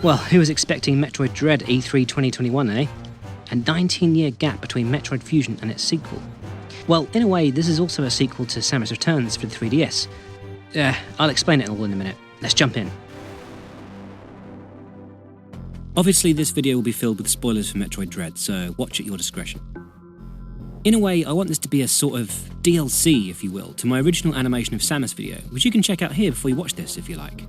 Well, who was expecting Metroid Dread E3 2021, eh? A 19-year gap between Metroid Fusion and its sequel. Well, in a way, this is also a sequel to Samus Returns for the 3DS. I'll explain it all in a minute. Let's jump in. Obviously, this video will be filled with spoilers for Metroid Dread, so watch at your discretion. In a way, I want this to be a sort of DLC, if you will, to my original animation of Samus video, which you can check out here before you watch this, if you like.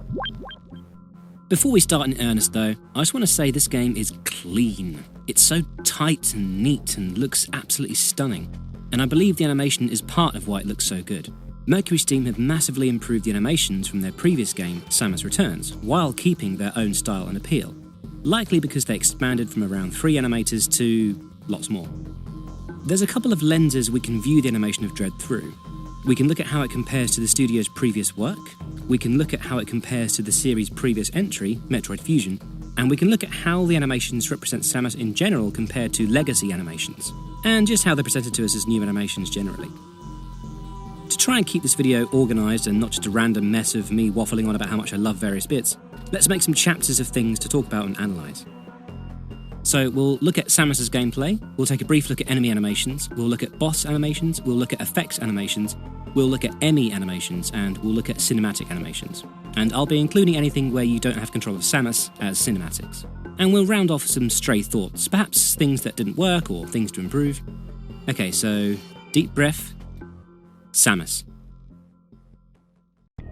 Before we start in earnest though, I just want to say this game is clean. It's so tight and neat and looks absolutely stunning, and I believe the animation is part of why it looks so good. Mercury's team have massively improved the animations from their previous game, Samus Returns, while keeping their own style and appeal, likely because they expanded from around 3 animators to lots more. There's a couple of lenses we can view the animation of Dread through. We can look at how it compares to the studio's previous work, we can look at how it compares to the series' previous entry, Metroid Fusion, and we can look at how the animations represent Samus in general compared to legacy animations, and just how they're presented to us as new animations generally. To try and keep this video organised and not just a random mess of me waffling on about how much I love various bits, let's make some chapters of things to talk about and analyse. So we'll look at Samus's gameplay, we'll take a brief look at enemy animations, we'll look at boss animations, we'll look at effects animations, we'll look at EMMI animations, and we'll look at cinematic animations. And I'll be including anything where you don't have control of Samus as cinematics. And we'll round off some stray thoughts, perhaps things that didn't work or things to improve. Okay, so deep breath. Samus.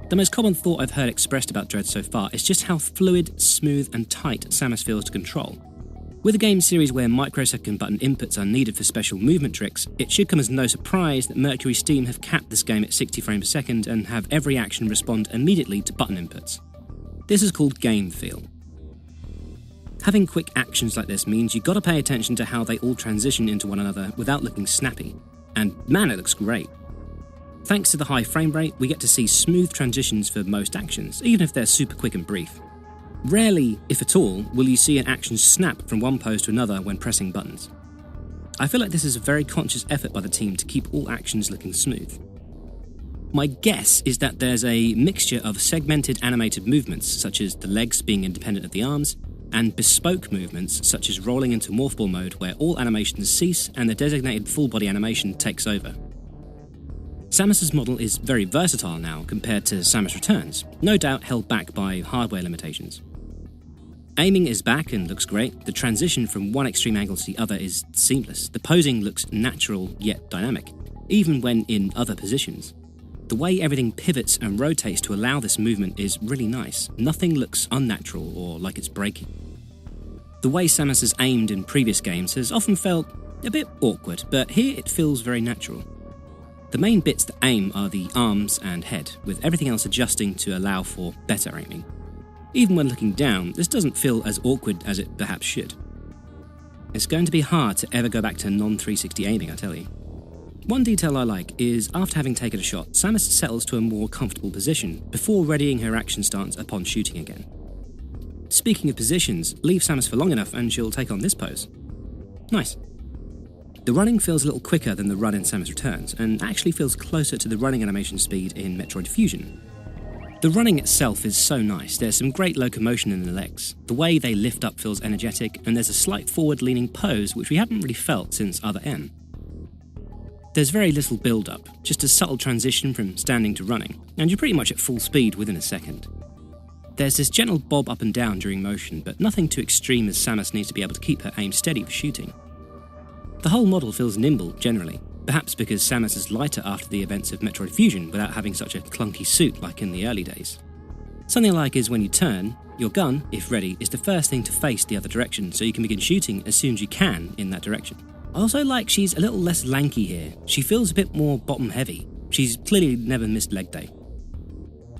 The most common thought I've heard expressed about Dread so far is just how fluid, smooth, and tight Samus feels to control. With a game series where microsecond button inputs are needed for special movement tricks, it should come as no surprise that Mercury's team have capped this game at 60 frames per second and have every action respond immediately to button inputs. This is called game feel. Having quick actions like this means you've got to pay attention to how they all transition into one another without looking snappy, and man, it looks great. Thanks to the high frame rate, we get to see smooth transitions for most actions, even if they're super quick and brief. Rarely, if at all, will you see an action snap from one pose to another when pressing buttons. I feel like this is a very conscious effort by the team to keep all actions looking smooth. My guess is that there's a mixture of segmented animated movements, such as the legs being independent of the arms, and bespoke movements, such as rolling into morph ball mode where all animations cease and the designated full body animation takes over. Samus's model is very versatile now compared to Samus Returns, no doubt held back by hardware limitations. Aiming is back and looks great. The transition from one extreme angle to the other is seamless. The posing looks natural yet dynamic, even when in other positions. The way everything pivots and rotates to allow this movement is really nice. Nothing looks unnatural or like it's breaking. The way Samus has aimed in previous games has often felt a bit awkward, but here it feels very natural. The main bits that aim are the arms and head, with everything else adjusting to allow for better aiming. Even when looking down, this doesn't feel as awkward as it perhaps should. It's going to be hard to ever go back to non-360 aiming, I tell you. One detail I like is, after having taken a shot, Samus settles to a more comfortable position before readying her action stance upon shooting again. Speaking of positions, leave Samus for long enough and she'll take on this pose. Nice. The running feels a little quicker than the run in Samus Returns, and actually feels closer to the running animation speed in Metroid Fusion. The running itself is so nice. There's some great locomotion in the legs. The way they lift up feels energetic, and there's a slight forward-leaning pose which we haven't really felt since Other M. There's very little build-up, just a subtle transition from standing to running, and you're pretty much at full speed within a second. There's this gentle bob up and down during motion, but nothing too extreme as Samus needs to be able to keep her aim steady for shooting. The whole model feels nimble, generally, perhaps because Samus is lighter after the events of Metroid Fusion without having such a clunky suit like in the early days. Something I like is when you turn, your gun, if ready, is the first thing to face the other direction, so you can begin shooting as soon as you can in that direction. I also like she's a little less lanky here. She feels a bit more bottom heavy. She's clearly never missed leg day.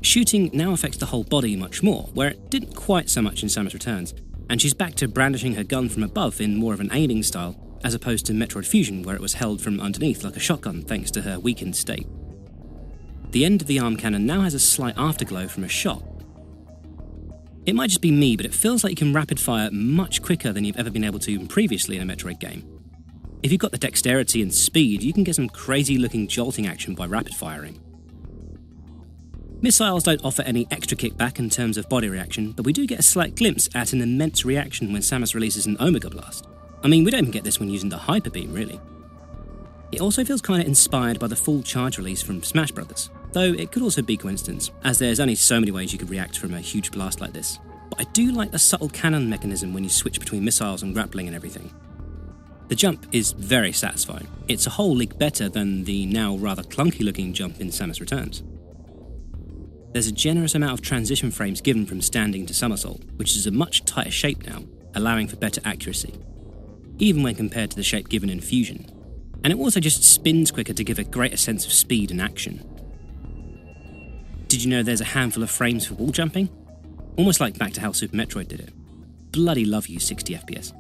Shooting now affects the whole body much more, where it didn't quite so much in Samus Returns, and she's back to brandishing her gun from above in more of an aiming style, as opposed to Metroid Fusion where it was held from underneath like a shotgun thanks to her weakened state. The end of the arm cannon now has a slight afterglow from a shot. It might just be me, but it feels like you can rapid fire much quicker than you've ever been able to previously in a Metroid game. If you've got the dexterity and speed, you can get some crazy looking jolting action by rapid firing. Missiles don't offer any extra kickback in terms of body reaction, but we do get a slight glimpse at an immense reaction when Samus releases an Omega Blast. I mean, we don't even get this when using the Hyper Beam, really. It also feels kind of inspired by the full charge release from Smash Bros., though it could also be coincidence, as there's only so many ways you could react from a huge blast like this. But I do like the subtle cannon mechanism when you switch between missiles and grappling and everything. The jump is very satisfying. It's a whole league better than the now rather clunky-looking jump in Samus Returns. There's a generous amount of transition frames given from standing to somersault, which is a much tighter shape now, allowing for better accuracy, even when compared to the shape given in Fusion. And it also just spins quicker to give a greater sense of speed and action. Did you know there's a handful of frames for wall jumping? Almost like back to how Super Metroid did it. Bloody love you 60 FPS.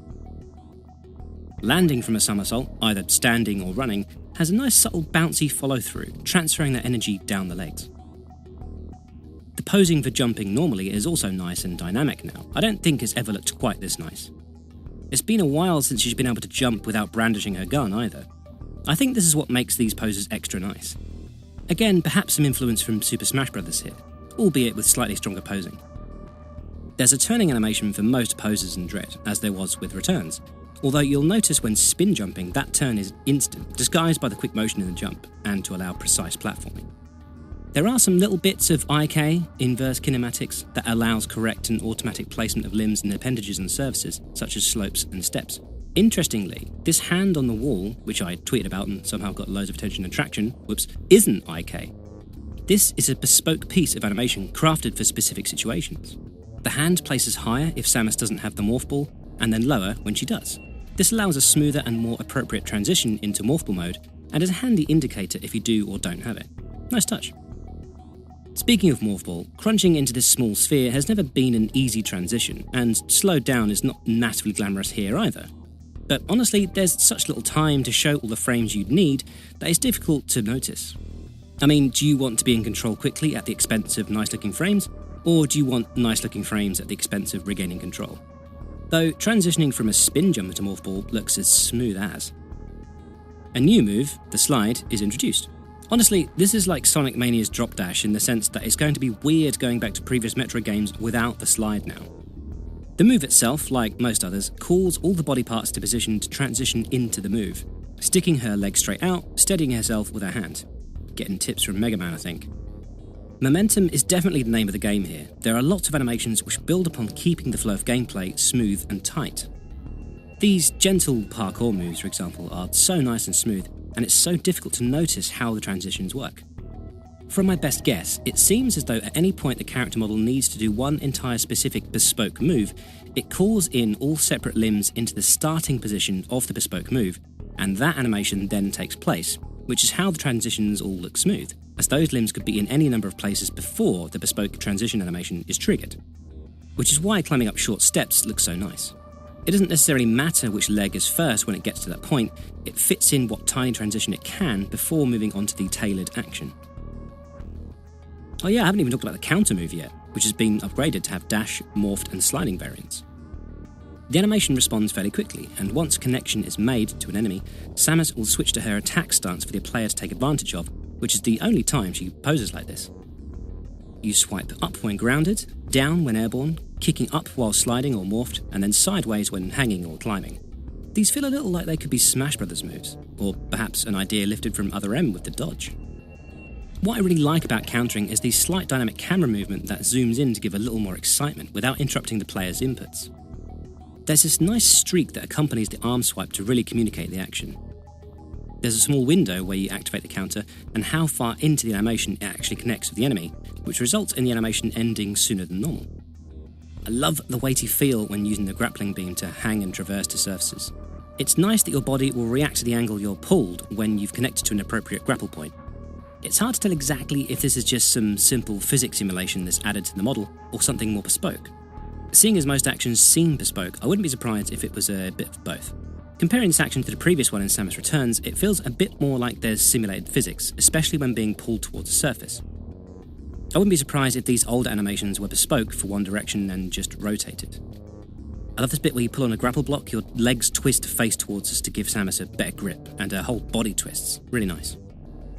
Landing from a somersault, either standing or running, has a nice subtle bouncy follow-through, transferring that energy down the legs. The posing for jumping normally is also nice and dynamic now. I don't think it's ever looked quite this nice. It's been a while since she's been able to jump without brandishing her gun either. I think this is what makes these poses extra nice. Again, perhaps some influence from Super Smash Bros. Here, albeit with slightly stronger posing. There's a turning animation for most poses in Dread, as there was with Returns, although you'll notice when spin jumping that turn is instant, disguised by the quick motion in the jump, and to allow precise platforming. There are some little bits of IK, inverse kinematics, that allows correct and automatic placement of limbs and appendages and surfaces, such as slopes and steps. Interestingly, this hand on the wall, which I tweeted about and somehow got loads of attention and traction, isn't IK. This is a bespoke piece of animation crafted for specific situations. The hand places higher if Samus doesn't have the morph ball, and then lower when she does. This allows a smoother and more appropriate transition into morph ball mode, and is a handy indicator if you do or don't have it. Nice touch. Speaking of morph ball, crunching into this small sphere has never been an easy transition, and slowed down is not natively glamorous here either. But honestly, there's such little time to show all the frames you'd need that it's difficult to notice. I mean, do you want to be in control quickly at the expense of nice-looking frames, or do you want nice-looking frames at the expense of regaining control? Though transitioning from a spin jumper to morph ball looks as smooth as. A new move, the slide, is introduced. Honestly, this is like Sonic Mania's drop dash in the sense that it's going to be weird going back to previous Metroid games without the slide now. The move itself, like most others, calls all the body parts to position to transition into the move, sticking her leg straight out, steadying herself with her hand. Getting tips from Mega Man, I think. Momentum is definitely the name of the game here. There are lots of animations which build upon keeping the flow of gameplay smooth and tight. These gentle parkour moves, for example, are so nice and smooth, and it's so difficult to notice how the transitions work. From my best guess, it seems as though at any point the character model needs to do one entire specific bespoke move, it calls in all separate limbs into the starting position of the bespoke move, and that animation then takes place, which is how the transitions all look smooth, as those limbs could be in any number of places before the bespoke transition animation is triggered. Which is why climbing up short steps looks so nice. It doesn't necessarily matter which leg is first when it gets to that point, it fits in what tiny transition it can before moving on to the tailored action. Oh yeah, I haven't even talked about the counter move yet, which has been upgraded to have dash, morphed and sliding variants. The animation responds fairly quickly, and once connection is made to an enemy, Samus will switch to her attack stance for the player to take advantage of, which is the only time she poses like this. You swipe up when grounded, down when airborne, kicking up while sliding or morphed, and then sideways when hanging or climbing. These feel a little like they could be Smash Bros. Moves, or perhaps an idea lifted from Other M with the dodge. What I really like about countering is the slight dynamic camera movement that zooms in to give a little more excitement without interrupting the player's inputs. There's this nice streak that accompanies the arm swipe to really communicate the action. There's a small window where you activate the counter and how far into the animation it actually connects with the enemy, which results in the animation ending sooner than normal. I love the weighty feel when using the grappling beam to hang and traverse to surfaces. It's nice that your body will react to the angle you're pulled when you've connected to an appropriate grapple point. It's hard to tell exactly if this is just some simple physics simulation that's added to the model or something more bespoke. Seeing as most actions seem bespoke, I wouldn't be surprised if it was a bit of both. Comparing this action to the previous one in Samus Returns, it feels a bit more like there's simulated physics, especially when being pulled towards a surface. I wouldn't be surprised if these older animations were bespoke for one direction and just rotated. I love this bit where you pull on a grapple block, your legs twist face towards us to give Samus a better grip, and her whole body twists. Really nice.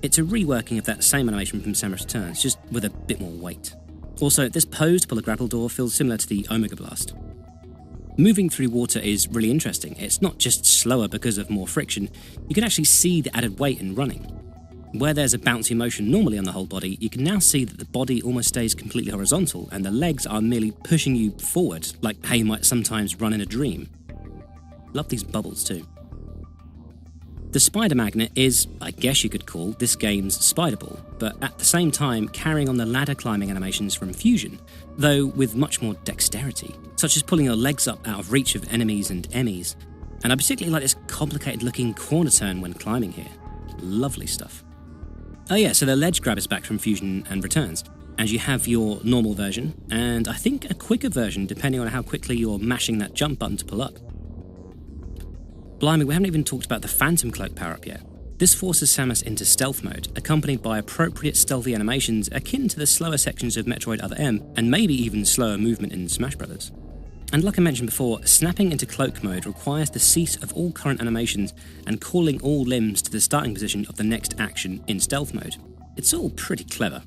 It's a reworking of that same animation from Samus Returns, just with a bit more weight. Also, this pose to pull a grapple door feels similar to the Omega Blast. Moving through water is really interesting. It's not just slower because of more friction, you can actually see the added weight in running. Where there's a bouncy motion normally on the whole body, you can now see that the body almost stays completely horizontal and the legs are merely pushing you forward, like how you might sometimes run in a dream. Love these bubbles too. The spider magnet is, I guess you could call, this game's spider ball, but at the same time carrying on the ladder climbing animations from Fusion, though with much more dexterity, such as pulling your legs up out of reach of enemies and EMMIs. And I particularly like this complicated looking corner turn when climbing here. Lovely stuff. Oh yeah, so the ledge grab is back from Fusion and Returns, and you have your normal version, and I think a quicker version depending on how quickly you're mashing that jump button to pull up. Blimey, we haven't even talked about the Phantom Cloak power-up yet. This forces Samus into stealth mode, accompanied by appropriate stealthy animations akin to the slower sections of Metroid Other M, and maybe even slower movement in Smash Bros. And like I mentioned before, snapping into cloak mode requires the cease of all current animations and calling all limbs to the starting position of the next action in stealth mode. It's all pretty clever.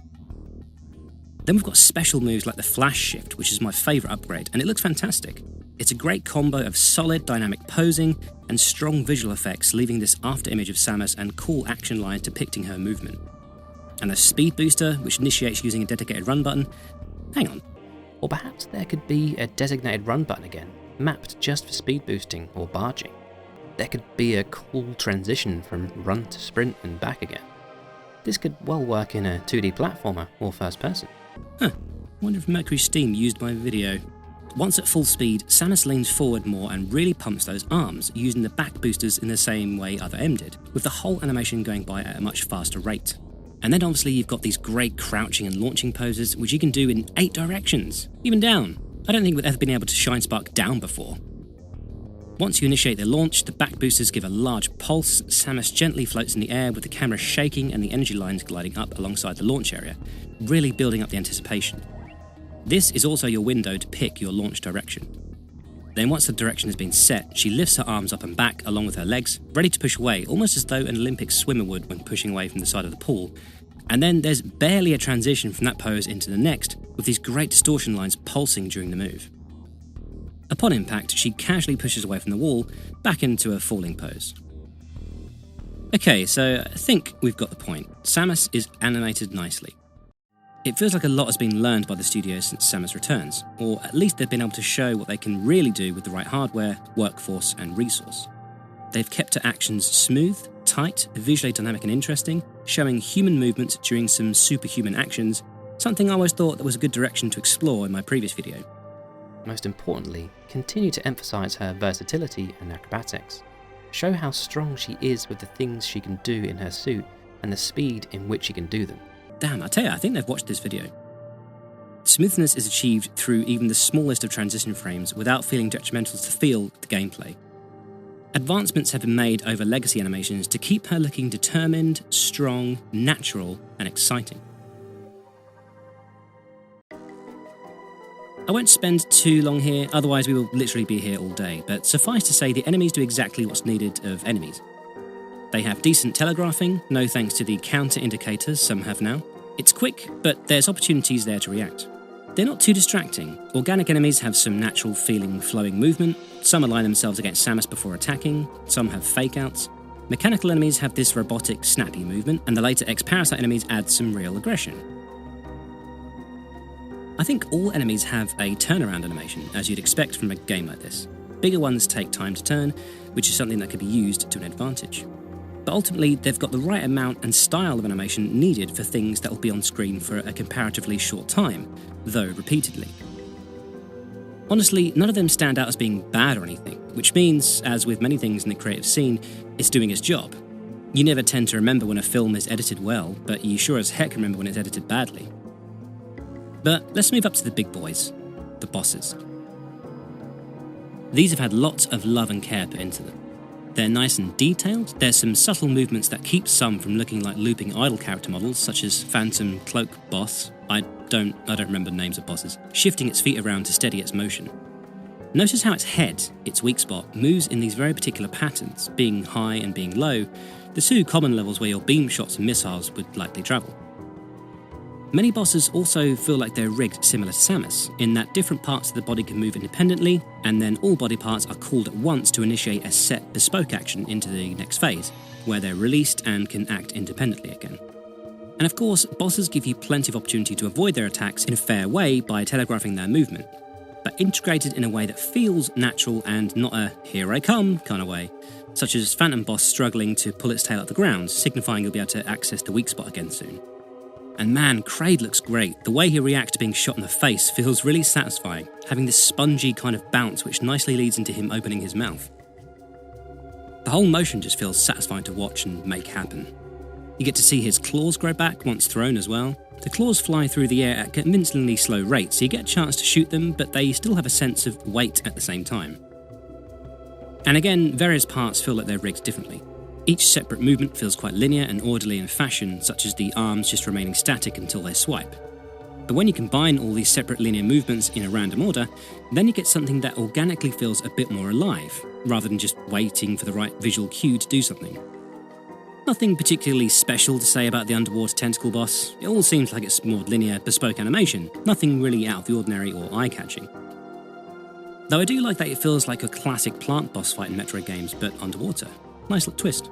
Then we've got special moves like the Flash Shift, which is my favourite upgrade, and it looks fantastic. It's a great combo of solid dynamic posing and strong visual effects, leaving this after image of Samus and cool action lines depicting her movement. And the Speed Booster, which initiates using a dedicated run button. Hang on. Or perhaps there could be a designated run button again, mapped just for speed boosting or barging. There could be a cool transition from run to sprint and back again. This could well work in a 2D platformer or first person. Huh, wonder if Mercury Steam used my video. Once at full speed, Samus leans forward more and really pumps those arms, using the back boosters in the same way Other M did, with the whole animation going by at a much faster rate. And then obviously you've got these great crouching and launching poses, which you can do in 8 directions, even down. I don't think we've ever been able to Shine Spark down before. Once you initiate the launch, the back boosters give a large pulse, Samus gently floats in the air with the camera shaking and the energy lines gliding up alongside the launch area, really building up the anticipation. This is also your window to pick your launch direction. Then once the direction has been set, she lifts her arms up and back along with her legs, ready to push away, almost as though an Olympic swimmer would when pushing away from the side of the pool. And then there's barely a transition from that pose into the next, with these great distortion lines pulsing during the move. Upon impact, she casually pushes away from the wall, back into a falling pose. Okay, so I think we've got the point. Samus is animated nicely. It feels like a lot has been learned by the studio since Samus Returns, or at least they've been able to show what they can really do with the right hardware, workforce, and resource. They've kept her actions smooth, tight, visually dynamic and interesting, showing human movement during some superhuman actions, something I always thought that was a good direction to explore in my previous video. Most importantly, continue to emphasise her versatility and acrobatics. Show how strong she is with the things she can do in her suit and the speed in which she can do them. Damn, I tell you, I think they've watched this video. Smoothness is achieved through even the smallest of transition frames without feeling detrimental to feel the gameplay. Advancements have been made over legacy animations to keep her looking determined, strong, natural, and exciting. I won't spend too long here, otherwise we will literally be here all day, but suffice to say the enemies do exactly what's needed of enemies. They have decent telegraphing, no thanks to the counter indicators some have now. It's quick, but there's opportunities there to react. They're not too distracting. Organic enemies have some natural feeling flowing movement, some align themselves against Samus before attacking, some have fake-outs. Mechanical enemies have this robotic, snappy movement, and the later X-Parasite enemies add some real aggression. I think all enemies have a turnaround animation, as you'd expect from a game like this. Bigger ones take time to turn, which is something that could be used to an advantage. But ultimately, they've got the right amount and style of animation needed for things that will be on screen for a comparatively short time, though repeatedly. Honestly, none of them stand out as being bad or anything, which means, as with many things in the creative scene, it's doing its job. You never tend to remember when a film is edited well, but you sure as heck remember when it's edited badly. But let's move up to the big boys, the bosses. These have had lots of love and care put into them. They're nice and detailed, there's some subtle movements that keep some from looking like looping idle character models, such as Phantom Cloak Boss, I don't remember names of bosses, shifting its feet around to steady its motion. Notice how its head, its weak spot, moves in these very particular patterns, being high and being low, the two common levels where your beam shots and missiles would likely travel. Many bosses also feel like they're rigged similar to Samus, in that different parts of the body can move independently, and then all body parts are called at once to initiate a set bespoke action into the next phase, where they're released and can act independently again. And of course, bosses give you plenty of opportunity to avoid their attacks in a fair way by telegraphing their movement, but integrated in a way that feels natural and not a "here I come" kind of way, such as Phantom Boss struggling to pull its tail off the ground, signifying you'll be able to access the weak spot again soon. And man, Kraid looks great. The way he reacts to being shot in the face feels really satisfying, having this spongy kind of bounce which nicely leads into him opening his mouth. The whole motion just feels satisfying to watch and make happen. You get to see his claws grow back once thrown as well. The claws fly through the air at convincingly slow rates, so you get a chance to shoot them, but they still have a sense of weight at the same time. And again, various parts feel like they're rigged differently. Each separate movement feels quite linear and orderly in fashion, such as the arms just remaining static until they swipe. But when you combine all these separate linear movements in a random order, then you get something that organically feels a bit more alive, rather than just waiting for the right visual cue to do something. Nothing particularly special to say about the underwater tentacle boss. It all seems like it's more linear, bespoke animation, nothing really out of the ordinary or eye-catching. Though I do like that it feels like a classic plant boss fight in Metroid games, but underwater. Nice little twist.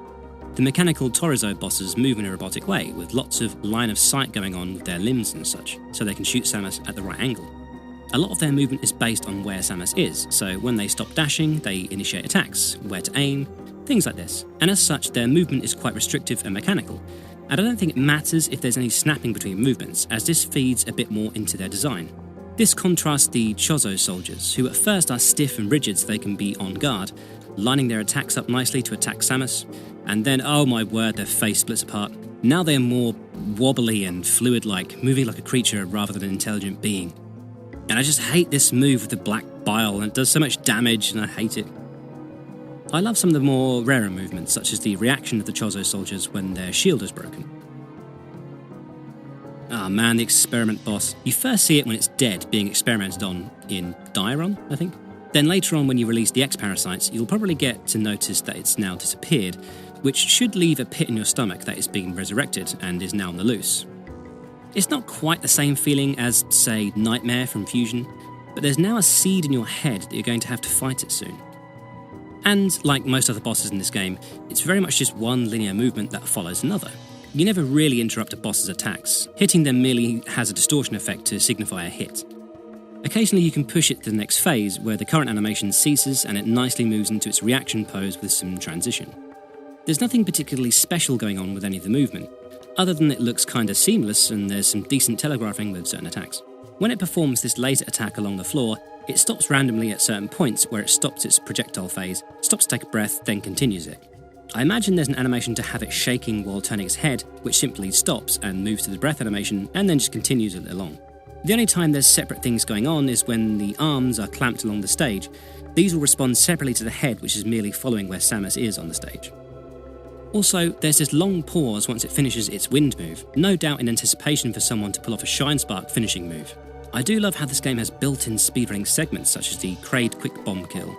The mechanical Torizo bosses move in a robotic way, with lots of line of sight going on with their limbs and such, so they can shoot Samus at the right angle. A lot of their movement is based on where Samus is, so when they stop dashing, they initiate attacks, where to aim, things like this. And as such, their movement is quite restrictive and mechanical. And I don't think it matters if there's any snapping between movements, as this feeds a bit more into their design. This contrasts the Chozo soldiers, who at first are stiff and rigid so they can be on guard, lining their attacks up nicely to attack Samus, and then, oh my word, their face splits apart. Now they're more wobbly and fluid-like, moving like a creature rather than an intelligent being. And I just hate this move with the black bile, and it does so much damage, and I hate it. I love some of the more rarer movements, such as the reaction of the Chozo soldiers when their shield is broken. Ah man, the experiment boss. You first see it when it's dead, being experimented on in Dairon, I think. Then later on, when you release the X-Parasites, you'll probably get to notice that it's now disappeared, which should leave a pit in your stomach that it's been resurrected and is now on the loose. It's not quite the same feeling as, say, Nightmare from Fusion, but there's now a seed in your head that you're going to have to fight it soon. And, like most other bosses in this game, it's very much just one linear movement that follows another. You never really interrupt a boss's attacks. Hitting them merely has a distortion effect to signify a hit. Occasionally you can push it to the next phase, where the current animation ceases and it nicely moves into its reaction pose with some transition. There's nothing particularly special going on with any of the movement, other than it looks kinda seamless and there's some decent telegraphing with certain attacks. When it performs this laser attack along the floor, it stops randomly at certain points where it stops its projectile phase, stops to take a breath, then continues it. I imagine there's an animation to have it shaking while turning its head, which simply stops and moves to the breath animation and then just continues it along. The only time there's separate things going on is when the arms are clamped along the stage. These will respond separately to the head, which is merely following where Samus is on the stage. Also, there's this long pause once it finishes its wind move, no doubt in anticipation for someone to pull off a Shine Spark finishing move. I do love how this game has built-in speedrunning segments such as the Kraid quick bomb kill.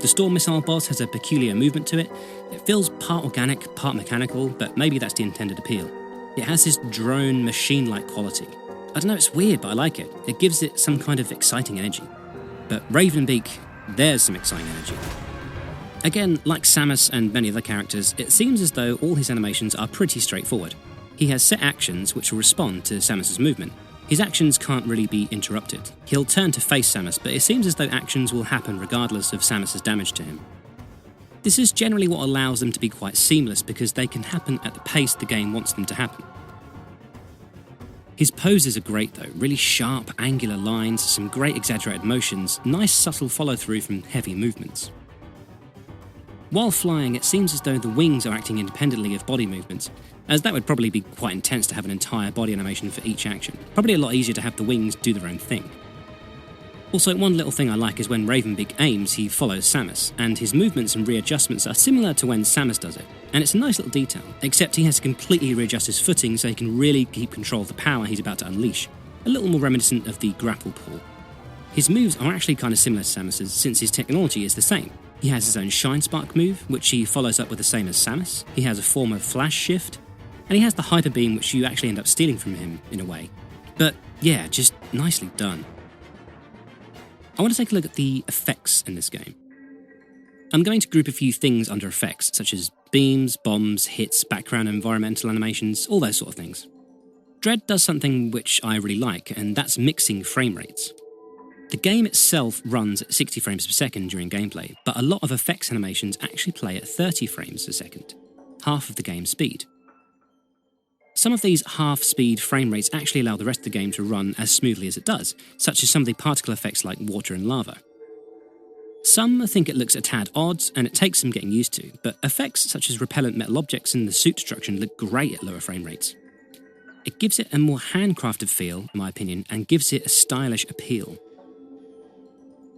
The Storm Missile boss has a peculiar movement to it. It feels part organic, part mechanical, but maybe that's the intended appeal. It has this drone, machine-like quality. I don't know, it's weird, but I like it. It gives it some kind of exciting energy. But Ravenbeak, there's some exciting energy. Again, like Samus and many other characters, it seems as though all his animations are pretty straightforward. He has set actions which will respond to Samus's movement. His actions can't really be interrupted. He'll turn to face Samus, but it seems as though actions will happen regardless of Samus's damage to him. This is generally what allows them to be quite seamless, because they can happen at the pace the game wants them to happen. His poses are great though, really sharp, angular lines, some great exaggerated motions, nice subtle follow-through from heavy movements. While flying, it seems as though the wings are acting independently of body movements, as that would probably be quite intense to have an entire body animation for each action. Probably a lot easier to have the wings do their own thing. Also, one little thing I like is when Ravenbeak aims, he follows Samus, and his movements and readjustments are similar to when Samus does it. And it's a nice little detail, except he has to completely readjust his footing so he can really keep control of the power he's about to unleash, a little more reminiscent of the grapple pull. His moves are actually kind of similar to Samus's since his technology is the same. He has his own Shine Spark move, which he follows up with the same as Samus. He has a form of Flash Shift, and he has the Hyper Beam, which you actually end up stealing from him in a way. But yeah, just nicely done. I want to take a look at the effects in this game. I'm going to group a few things under effects, such as beams, bombs, hits, background environmental animations, all those sort of things. Dread does something which I really like, and that's mixing frame rates. The game itself runs at 60 frames per second during gameplay, but a lot of effects animations actually play at 30 frames a second, half of the game's speed. Some of these half-speed frame rates actually allow the rest of the game to run as smoothly as it does, such as some of the particle effects like water and lava. Some think it looks a tad odd, and it takes some getting used to, but effects such as repellent metal objects and the suit destruction look great at lower frame rates. It gives it a more handcrafted feel, in my opinion, and gives it a stylish appeal.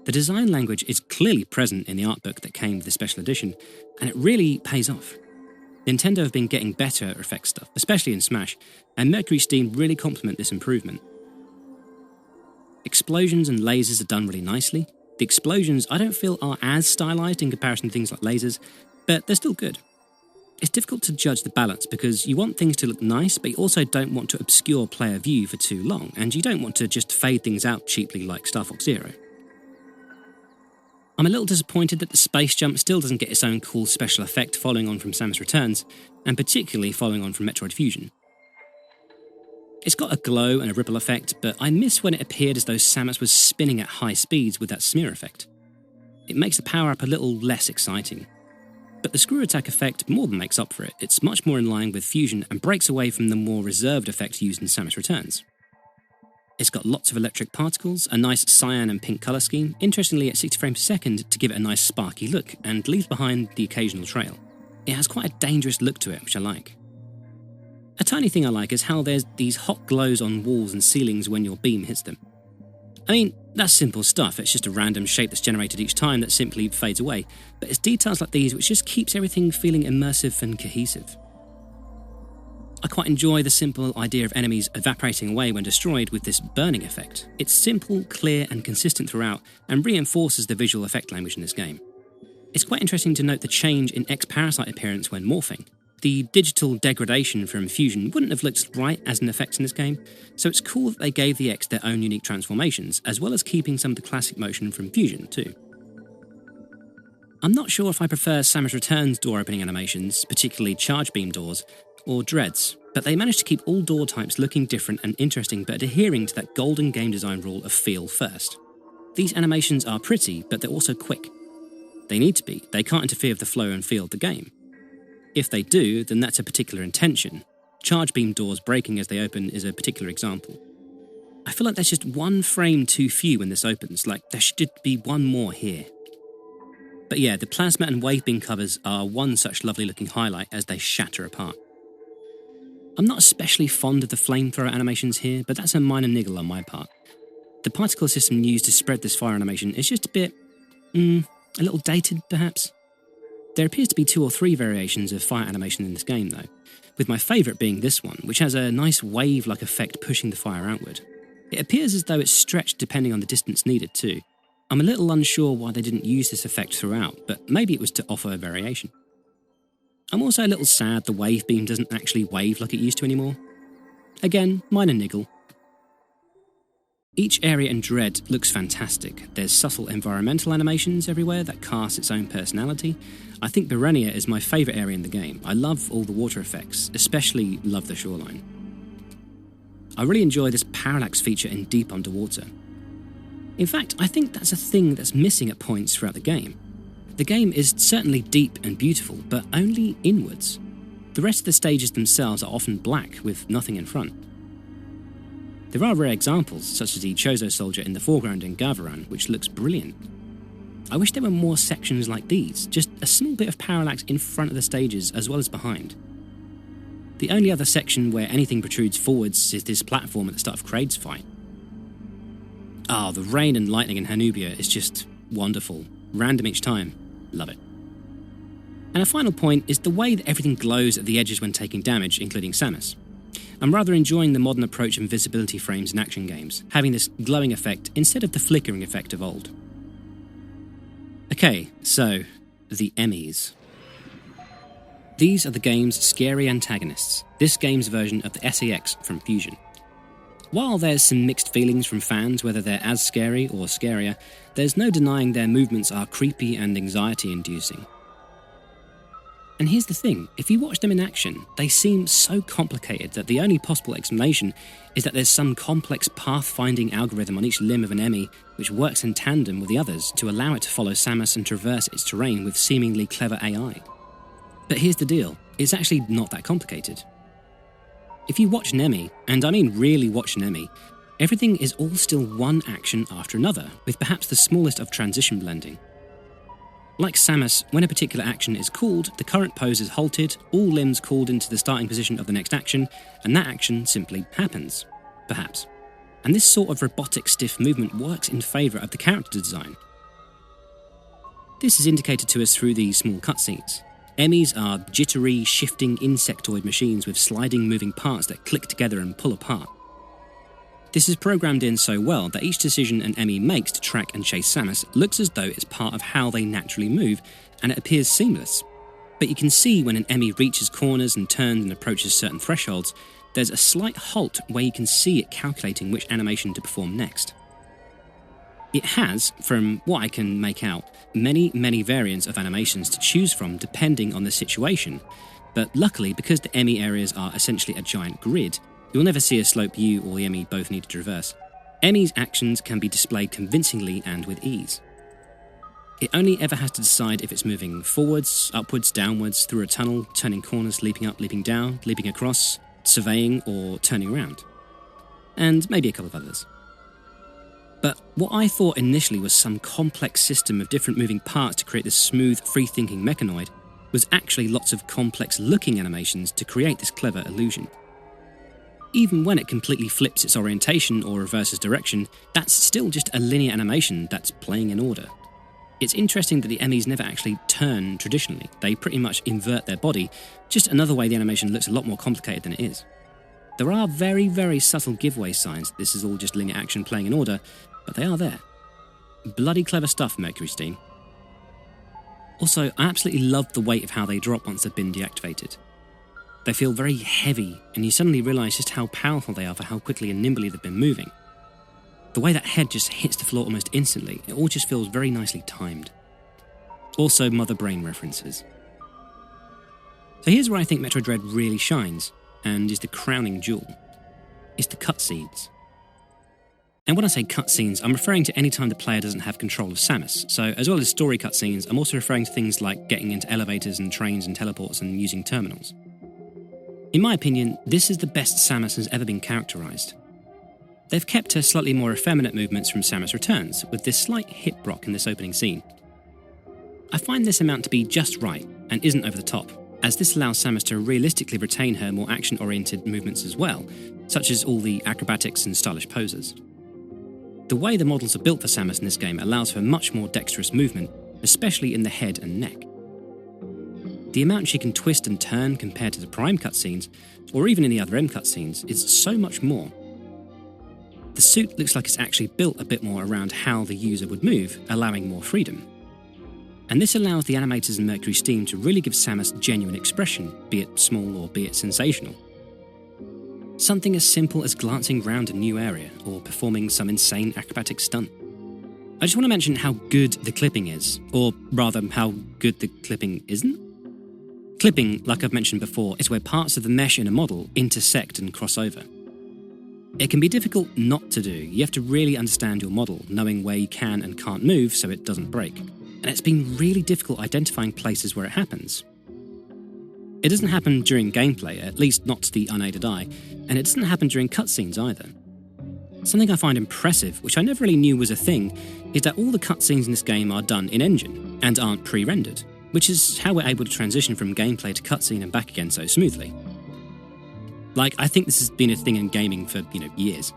The design language is clearly present in the art book that came with the special edition, and it really pays off. Nintendo have been getting better at effects stuff, especially in Smash, and Mercury Steam really complement this improvement. Explosions and lasers are done really nicely. The explosions I don't feel are as stylized in comparison to things like lasers, but they're still good. It's difficult to judge the balance because you want things to look nice, but you also don't want to obscure player view for too long, and you don't want to just fade things out cheaply like Star Fox Zero. I'm a little disappointed that the space jump still doesn't get its own cool special effect following on from Samus Returns, and particularly following on from Metroid Fusion. It's got a glow and a ripple effect, but I miss when it appeared as though Samus was spinning at high speeds with that smear effect. It makes the power-up a little less exciting. But the screw attack effect more than makes up for it. It's much more in line with Fusion and breaks away from the more reserved effect used in Samus Returns. It's got lots of electric particles, a nice cyan and pink colour scheme, interestingly at 60 frames per second to give it a nice sparky look, and leaves behind the occasional trail. It has quite a dangerous look to it, which I like. A tiny thing I like is how there's these hot glows on walls and ceilings when your beam hits them. I mean, that's simple stuff, it's just a random shape that's generated each time that simply fades away, but it's details like these which just keeps everything feeling immersive and cohesive. I quite enjoy the simple idea of enemies evaporating away when destroyed with this burning effect. It's simple, clear and consistent throughout, and reinforces the visual effect language in this game. It's quite interesting to note the change in X-Parasite appearance when morphing. The digital degradation from Fusion wouldn't have looked right as an effect in this game, so it's cool that they gave the X their own unique transformations, as well as keeping some of the classic motion from Fusion too. I'm not sure if I prefer Samus Returns door opening animations, particularly charge beam doors, or Dread's, but they managed to keep all door types looking different and interesting but adhering to that golden game design rule of feel first. These animations are pretty, but they're also quick. They need to be, they can't interfere with the flow and feel of the game. If they do, then that's a particular intention. Charge beam doors breaking as they open is a particular example. I feel like there's just one frame too few when this opens, like there should be one more here. But yeah, the plasma and wave beam covers are one such lovely looking highlight as they shatter apart. I'm not especially fond of the flamethrower animations here, but that's a minor niggle on my part. The particle system used to spread this fire animation is just a bit, a little dated perhaps. There appears to be 2 or 3 variations of fire animation in this game though, with my favourite being this one, which has a nice wave-like effect pushing the fire outward. It appears as though it's stretched depending on the distance needed too. I'm a little unsure why they didn't use this effect throughout, but maybe it was to offer a variation. I'm also a little sad the wave beam doesn't actually wave like it used to anymore. Again, minor niggle. Each area in Dread looks fantastic. There's subtle environmental animations everywhere that cast its own personality. I think Berenia is my favourite area in the game. I love all the water effects, especially love the shoreline. I really enjoy this parallax feature in deep underwater. In fact, I think that's a thing that's missing at points throughout the game. The game is certainly deep and beautiful, but only inwards. The rest of the stages themselves are often black with nothing in front. There are rare examples, such as the Chozo soldier in the foreground in Gavaran, which looks brilliant. I wish there were more sections like these, just a small bit of parallax in front of the stages as well as behind. The only other section where anything protrudes forwards is this platform at the start of Kraid's fight. The rain and lightning in Hanubia is just wonderful. Random each time. Love it. And a final point is the way that everything glows at the edges when taking damage, including Samus. I'm rather enjoying the modern approach of invisibility frames in action games, having this glowing effect instead of the flickering effect of old. Okay, so, the EMMIs. These are the game's scary antagonists, this game's version of the SAX from Fusion. While there's some mixed feelings from fans whether they're as scary or scarier, there's no denying their movements are creepy and anxiety-inducing. And here's the thing, if you watch them in action, they seem so complicated that the only possible explanation is that there's some complex path-finding algorithm on each limb of an EMMI which works in tandem with the others to allow it to follow Samus and traverse its terrain with seemingly clever AI. But here's the deal, it's actually not that complicated. If you watch an EMMI, and I mean really watch an EMMI, everything is all still one action after another, with perhaps the smallest of transition blending. Like Samus, when a particular action is called, the current pose is halted, all limbs called into the starting position of the next action, and that action simply happens. Perhaps. And this sort of robotic stiff movement works in favour of the character design. This is indicated to us through these small cutscenes. EMMIs are jittery, shifting insectoid machines with sliding moving parts that click together and pull apart. This is programmed in so well that each decision an EMMI makes to track and chase Samus looks as though it's part of how they naturally move, and it appears seamless. But you can see when an EMMI reaches corners and turns and approaches certain thresholds, there's a slight halt where you can see it calculating which animation to perform next. It has, from what I can make out, many variants of animations to choose from depending on the situation, but luckily because the EMMI areas are essentially a giant grid, you'll never see a slope you or the EMMI both need to traverse. EMMI's actions can be displayed convincingly and with ease. It only ever has to decide if it's moving forwards, upwards, downwards, through a tunnel, turning corners, leaping up, leaping down, leaping across, surveying, or turning around. And maybe a couple of others. But what I thought initially was some complex system of different moving parts to create this smooth, free-thinking mechanoid was actually lots of complex-looking animations to create this clever illusion. Even when it completely flips its orientation or reverses direction, that's still just a linear animation that's playing in order. It's interesting that the EMMIs never actually turn traditionally. They pretty much invert their body, just another way the animation looks a lot more complicated than it is. There are very subtle giveaway signs that this is all just linear action playing in order, but they are there. Bloody clever stuff, Mercury Steam. Also, I absolutely love the weight of how they drop once they've been deactivated. They feel very heavy, and you suddenly realise just how powerful they are for how quickly and nimbly they've been moving. The way that head just hits the floor almost instantly, it all just feels very nicely timed. Also, Mother Brain references. So here's where I think Metroid Dread really shines, and is the crowning jewel. It's the cutscenes. And when I say cutscenes, I'm referring to any time the player doesn't have control of Samus. So as well as story cutscenes, I'm also referring to things like getting into elevators and trains and teleports and using terminals. In my opinion, this is the best Samus has ever been characterised. They've kept her slightly more effeminate movements from Samus Returns, with this slight hip rock in this opening scene. I find this amount to be just right, and isn't over the top, as this allows Samus to realistically retain her more action-oriented movements as well, such as all the acrobatics and stylish poses. The way the models are built for Samus in this game allows for much more dexterous movement, especially in the head and neck. The amount she can twist and turn compared to the Prime cutscenes, or even in the other M cutscenes, is so much more. The suit looks like it's actually built a bit more around how the user would move, allowing more freedom. And this allows the animators in Mercury Steam to really give Samus genuine expression, be it small or be it sensational. Something as simple as glancing round a new area, or performing some insane acrobatic stunt. I just want to mention how good the clipping is, or rather how good the clipping isn't. Clipping, like I've mentioned before, is where parts of the mesh in a model intersect and cross over. It can be difficult not to do. You have to really understand your model, knowing where you can and can't move so it doesn't break. And it's been really difficult identifying places where it happens. It doesn't happen during gameplay, at least not to the unaided eye, and it doesn't happen during cutscenes either. Something I find impressive, which I never really knew was a thing, is that all the cutscenes in this game are done in engine, and aren't pre-rendered, which is how we're able to transition from gameplay to cutscene and back again so smoothly. Like, I think this has been a thing in gaming for, years.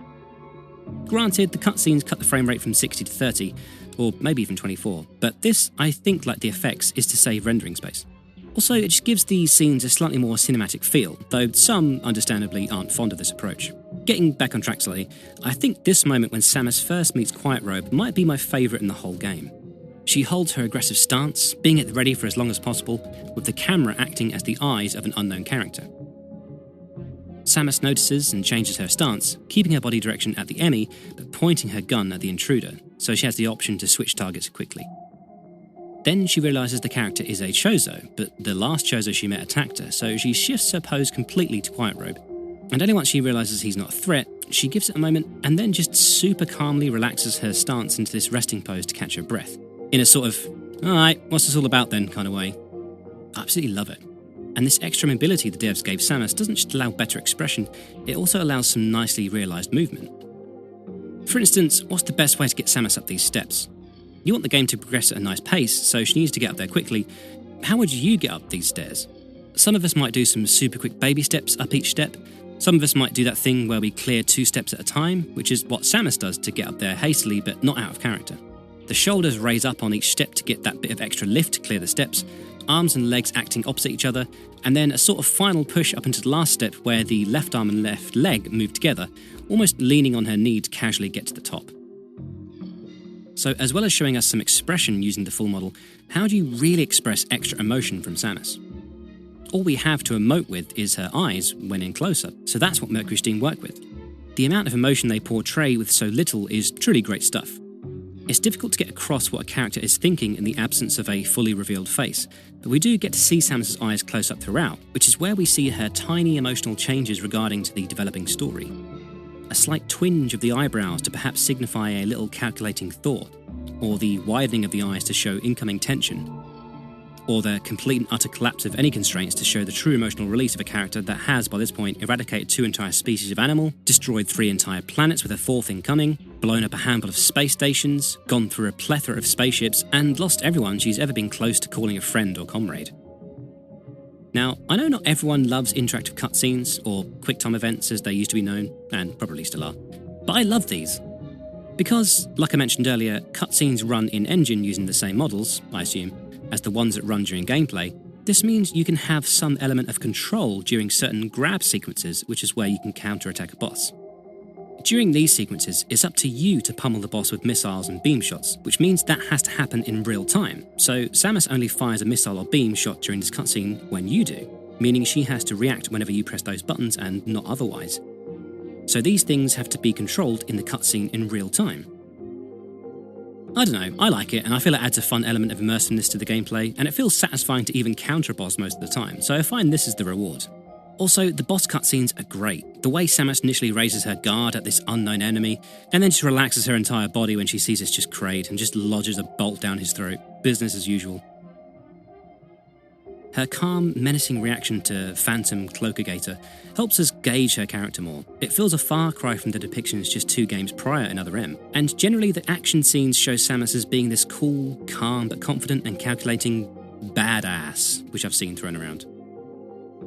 Granted, the cutscenes cut the frame rate from 60 to 30, or maybe even 24, but this, I think, like the effects, is to save rendering space. Also, it just gives these scenes a slightly more cinematic feel, though some, understandably, aren't fond of this approach. Getting back on track slightly, I think this moment when Samus first meets Quiet Robe might be my favourite in the whole game. She holds her aggressive stance, being at the ready for as long as possible, with the camera acting as the eyes of an unknown character. Samus notices and changes her stance, keeping her body direction at the EMMI, but pointing her gun at the intruder, so she has the option to switch targets quickly. Then she realises the character is a Chozo, but the last Chozo she met attacked her, so she shifts her pose completely to Quiet Robe. And only once she realises he's not a threat, she gives it a moment and then just super calmly relaxes her stance into this resting pose to catch her breath, in a sort of, alright, what's this all about then kind of way. I absolutely love it. And this extra mobility the devs gave Samus doesn't just allow better expression, it also allows some nicely realised movement. For instance, what's the best way to get Samus up these steps? You want the game to progress at a nice pace, so she needs to get up there quickly. How would you get up these stairs? Some of us might do some super quick baby steps up each step. Some of us might do that thing where we clear 2 steps at a time, which is what Samus does to get up there hastily but not out of character. The shoulders raise up on each step to get that bit of extra lift to clear the steps, arms and legs acting opposite each other, and then a sort of final push up into the last step where the left arm and left leg move together, almost leaning on her knee to casually get to the top. So, as well as showing us some expression using the full model, how do you really express extra emotion from Samus? All we have to emote with is her eyes when in close-up, so that's what Mercury Steam work with. The amount of emotion they portray with so little is truly great stuff. It's difficult to get across what a character is thinking in the absence of a fully revealed face, but we do get to see Samus's eyes close up throughout, which is where we see her tiny emotional changes regarding to the developing story. A slight twinge of the eyebrows to perhaps signify a little calculating thought, or the widening of the eyes to show incoming tension, or the complete and utter collapse of any constraints to show the true emotional release of a character that has, by this point, eradicated 2 entire species of animal, destroyed 3 entire planets with a 4th incoming, blown up a handful of space stations, gone through a plethora of spaceships, and lost everyone she's ever been close to calling a friend or comrade. Now, I know not everyone loves interactive cutscenes, or quick-time events as they used to be known, and probably still are, but I love these. Because, like I mentioned earlier, cutscenes run in-engine using the same models, I assume, as the ones that run during gameplay, this means you can have some element of control during certain grab sequences, which is where you can counter-attack a boss. During these sequences, it's up to you to pummel the boss with missiles and beam shots, which means that has to happen in real time. So Samus only fires a missile or beam shot during this cutscene when you do, meaning she has to react whenever you press those buttons and not otherwise. So these things have to be controlled in the cutscene in real time. I don't know, I like it, and I feel it adds a fun element of immersiveness to the gameplay, and it feels satisfying to even counter a boss most of the time, so I find this is the reward. Also, the boss cutscenes are great. The way Samus initially raises her guard at this unknown enemy, and then just relaxes her entire body when she sees it's just Kraid, and just lodges a bolt down his throat. Business as usual. Her calm, menacing reaction to Phantom Cloakagator helps us gauge her character more. It feels a far cry from the depictions just 2 games prior in Other M, and generally the action scenes show Samus as being this cool, calm, but confident and calculating badass, which I've seen thrown around.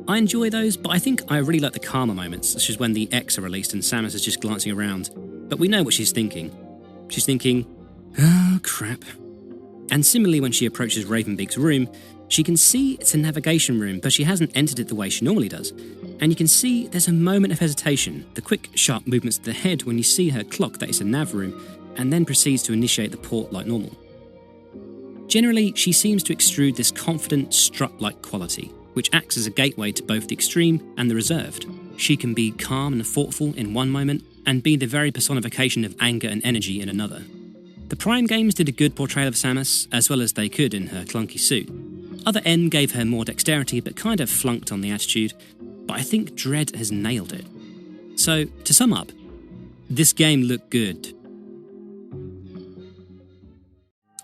I enjoy those, but I think I really like the calmer moments, such as when the X are released and Samus is just glancing around, but we know what she's thinking. She's thinking, oh crap. And similarly when she approaches Ravenbeak's room, she can see it's a navigation room, but she hasn't entered it the way she normally does. And you can see there's a moment of hesitation, the quick, sharp movements of the head when you see her clock that it's a nav room, and then proceeds to initiate the port like normal. Generally, she seems to extrude this confident, strut-like quality, which acts as a gateway to both the extreme and the reserved. She can be calm and thoughtful in one moment, and be the very personification of anger and energy in another. The Prime games did a good portrayal of Samus, as well as they could in her clunky suit. Other N gave her more dexterity, but kind of flunked on the attitude, but I think Dread has nailed it. So, to sum up, this game looked good.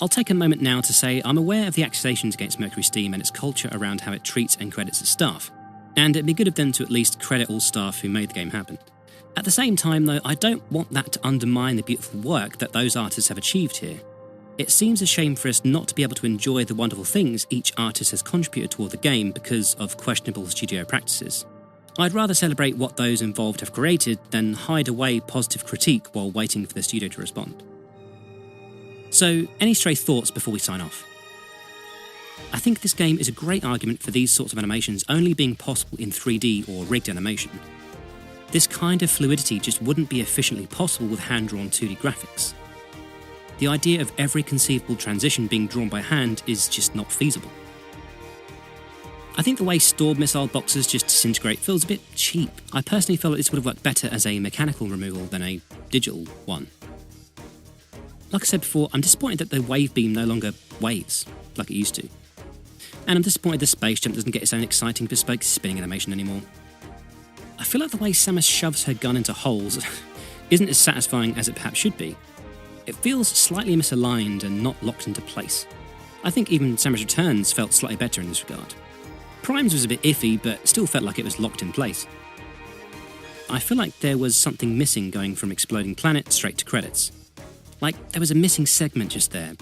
I'll take a moment now to say I'm aware of the accusations against Mercury Steam and its culture around how it treats and credits its staff, and it'd be good of them to at least credit all staff who made the game happen. At the same time, though, I don't want that to undermine the beautiful work that those artists have achieved here. It seems a shame for us not to be able to enjoy the wonderful things each artist has contributed toward the game because of questionable studio practices. I'd rather celebrate what those involved have created than hide away positive critique while waiting for the studio to respond. So, any stray thoughts before we sign off? I think this game is a great argument for these sorts of animations only being possible in 3D or rigged animation. This kind of fluidity just wouldn't be efficiently possible with hand-drawn 2D graphics. The idea of every conceivable transition being drawn by hand is just not feasible. I think the way stored missile boxes just disintegrate feels a bit cheap. I personally feel like this would have worked better as a mechanical removal than a digital one. Like I said before, I'm disappointed that the wave beam no longer waves like it used to. And I'm disappointed the space jump doesn't get its own exciting bespoke spinning animation anymore. I feel like the way Samus shoves her gun into holes isn't as satisfying as it perhaps should be. It feels slightly misaligned and not locked into place. I think even Samus Returns felt slightly better in this regard. Prime's was a bit iffy, but still felt like it was locked in place. I feel like there was something missing going from exploding planet straight to credits. Like there was a missing segment just there,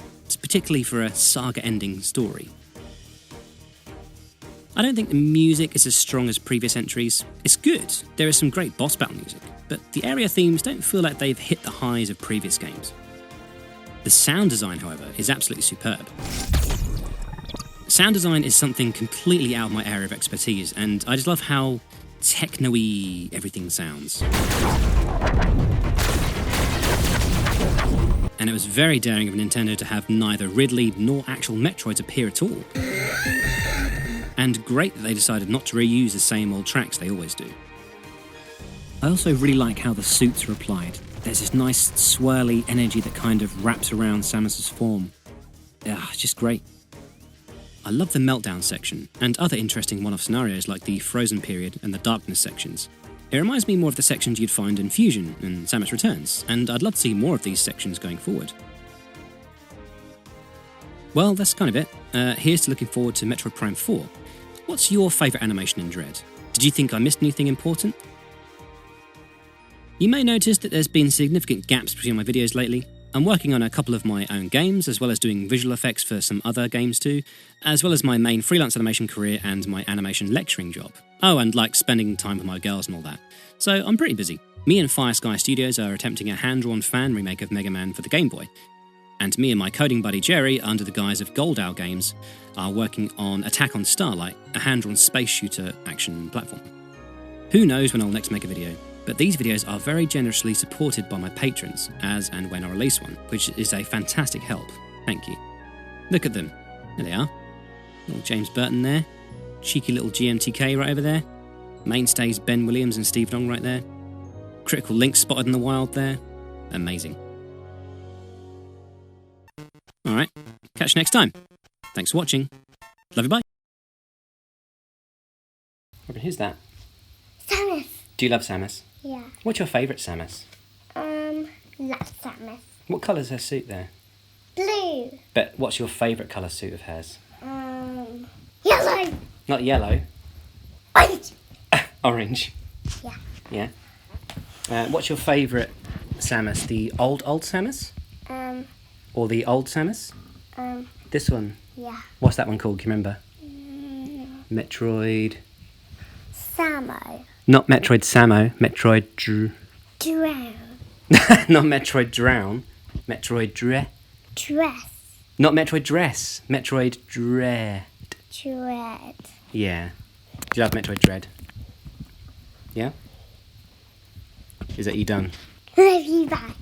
particularly for a saga-ending story. I don't think the music is as strong as previous entries. It's good, there is some great boss battle music, but the area themes don't feel like they've hit the highs of previous games. The sound design, however, is absolutely superb. Sound design is something completely out of my area of expertise, and I just love how techno-y everything sounds. And it was very daring of Nintendo to have neither Ridley nor actual Metroids appear at all. And great that they decided not to reuse the same old tracks they always do. I also really like how the suits are applied. There's this nice swirly energy that kind of wraps around Samus's form. Yeah, it's just great. I love the meltdown section, and other interesting one-off scenarios like the Frozen period and the Darkness sections. It reminds me more of the sections you'd find in Fusion and Samus Returns, and I'd love to see more of these sections going forward. Well, that's kind of it. Here's to looking forward to Metroid Prime 4. What's your favourite animation in Dread? Did you think I missed anything important? You may notice that there's been significant gaps between my videos lately. I'm working on a couple of my own games, as well as doing visual effects for some other games too, as well as my main freelance animation career and my animation lecturing job. Oh, and like spending time with my girls and all that. So I'm pretty busy. Me and Fire Sky Studios are attempting a hand-drawn fan remake of Mega Man for the Game Boy. And me and my coding buddy Jerry, under the guise of Gold Owl Games, are working on Attack on Starlight, a hand-drawn space shooter action platform. Who knows when I'll next make a video, but these videos are very generously supported by my patrons, as and when I release one, which is a fantastic help. Thank you. Look at them. There they are. Little James Burton there. Cheeky little GMTK right over there. Mainstays Ben Williams and Steve Dong right there. Critical Link spotted in the wild there. Amazing. Alright, catch you next time. Thanks for watching. Love you, bye. Robin, who's that? Samus. Do you love Samus? Yeah. What's your favourite Samus? Love Samus. What colour's her suit there? Blue. But what's your favourite colour suit of hers? Yellow. Not yellow. Orange. Orange. Yeah. Yeah. What's your favourite Samus? The old Samus? Or the old Samus? This one? Yeah. What's that one called? Can you remember? Metroid... Samo. Not Metroid Samo. Metroid Drown. Not Metroid Drown. Metroid Dress. Not Metroid Dress. Metroid Dread. Dread. Yeah. Do you love Metroid Dread? Yeah? Is that you done? Love you back.